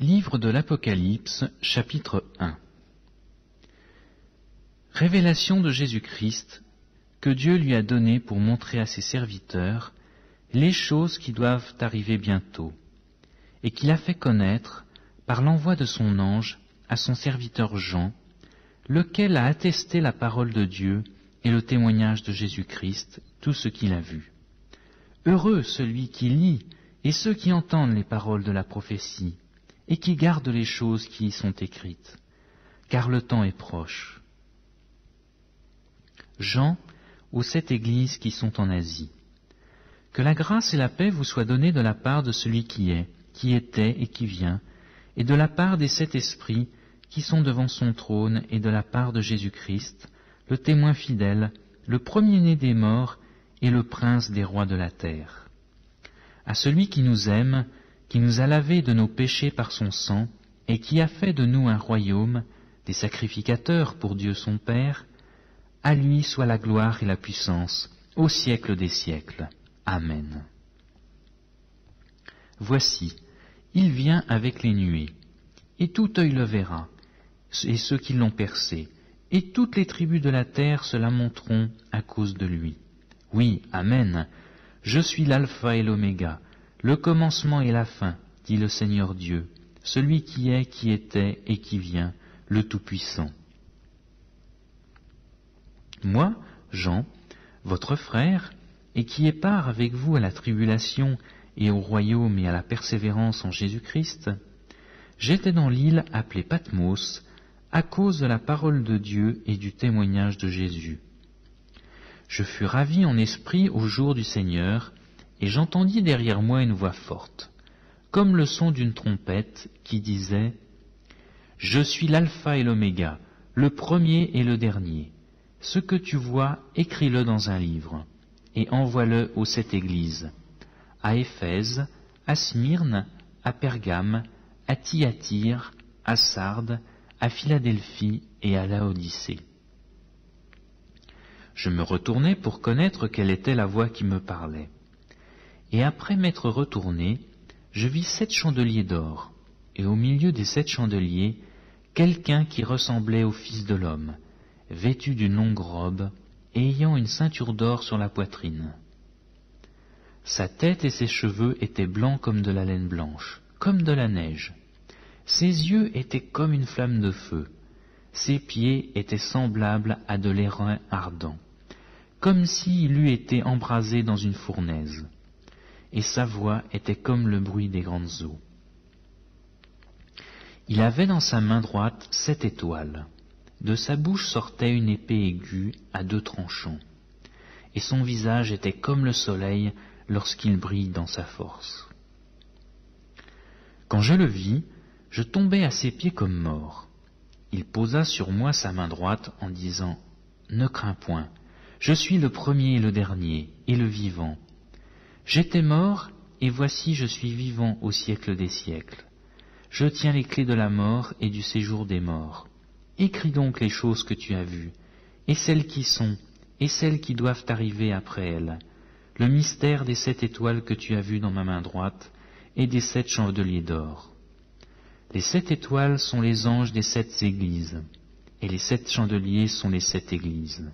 Livre de l'Apocalypse, chapitre 1. Révélation de Jésus-Christ que Dieu lui a donnée pour montrer à ses serviteurs les choses qui doivent arriver bientôt, et qu'il a fait connaître par l'envoi de son ange à son serviteur Jean, lequel a attesté la parole de Dieu et le témoignage de Jésus-Christ, tout ce qu'il a vu. Heureux celui qui lit et ceux qui entendent les paroles de la prophétie, et qui gardent les choses qui y sont écrites, car le temps est proche. Jean, aux 7 églises qui sont en Asie. Que la grâce et la paix vous soient données de la part de celui qui est, qui était et qui vient, et de la part des 7 esprits qui sont devant son trône, et de la part de Jésus-Christ, le témoin fidèle, le premier-né des morts et le prince des rois de la terre. À celui qui nous aime, qui nous a lavés de nos péchés par son sang, et qui a fait de nous un royaume, des sacrificateurs pour Dieu son Père, à lui soit la gloire et la puissance, au siècle des siècles. Amen. Voici, il vient avec les nuées, et tout œil le verra, et ceux qui l'ont percé, et toutes les tribus de la terre se lamenteront à cause de lui. Oui, Amen. Je suis l'alpha et l'oméga, le commencement et la fin, dit le Seigneur Dieu, celui qui est, qui était et qui vient, le Tout-Puissant. Moi, Jean, votre frère, et qui ai part avec vous à la tribulation et au royaume et à la persévérance en Jésus-Christ, j'étais dans l'île appelée Patmos, à cause de la parole de Dieu et du témoignage de Jésus. Je fus ravi en esprit au jour du Seigneur, et j'entendis derrière moi une voix forte, comme le son d'une trompette, qui disait « Je suis l'alpha et l'oméga, le premier et le dernier. Ce que tu vois, écris-le dans un livre, et envoie-le aux 7 églises, à Éphèse, à Smyrne, à Pergame, à Thyatire, à Sardes, à Philadelphie et à Laodicée. » Je me retournai pour connaître quelle était la voix qui me parlait. Et après m'être retourné, je vis 7 chandeliers d'or, et au milieu des 7 chandeliers, quelqu'un qui ressemblait au Fils de l'homme, vêtu d'une longue robe, et ayant une ceinture d'or sur la poitrine. Sa tête et ses cheveux étaient blancs comme de la laine blanche, comme de la neige. Ses yeux étaient comme une flamme de feu. Ses pieds étaient semblables à de l'airain ardent, comme s'il eût été embrasé dans une fournaise. Et sa voix était comme le bruit des grandes eaux. Il avait dans sa main droite 7 étoiles. De sa bouche sortait une épée aiguë à 2 tranchants, et son visage était comme le soleil lorsqu'il brille dans sa force. Quand je le vis, je tombai à ses pieds comme mort. Il posa sur moi sa main droite en disant « Ne crains point, je suis le premier et le dernier, et le vivant. J'étais mort, et voici je suis vivant au siècle des siècles. Je tiens les clés de la mort et du séjour des morts. Écris donc les choses que tu as vues, et celles qui sont, et celles qui doivent arriver après elles, le mystère des 7 étoiles que tu as vues dans ma main droite, et des 7 chandeliers d'or. Les 7 étoiles sont les anges des 7 églises, et les 7 chandeliers sont les 7 églises.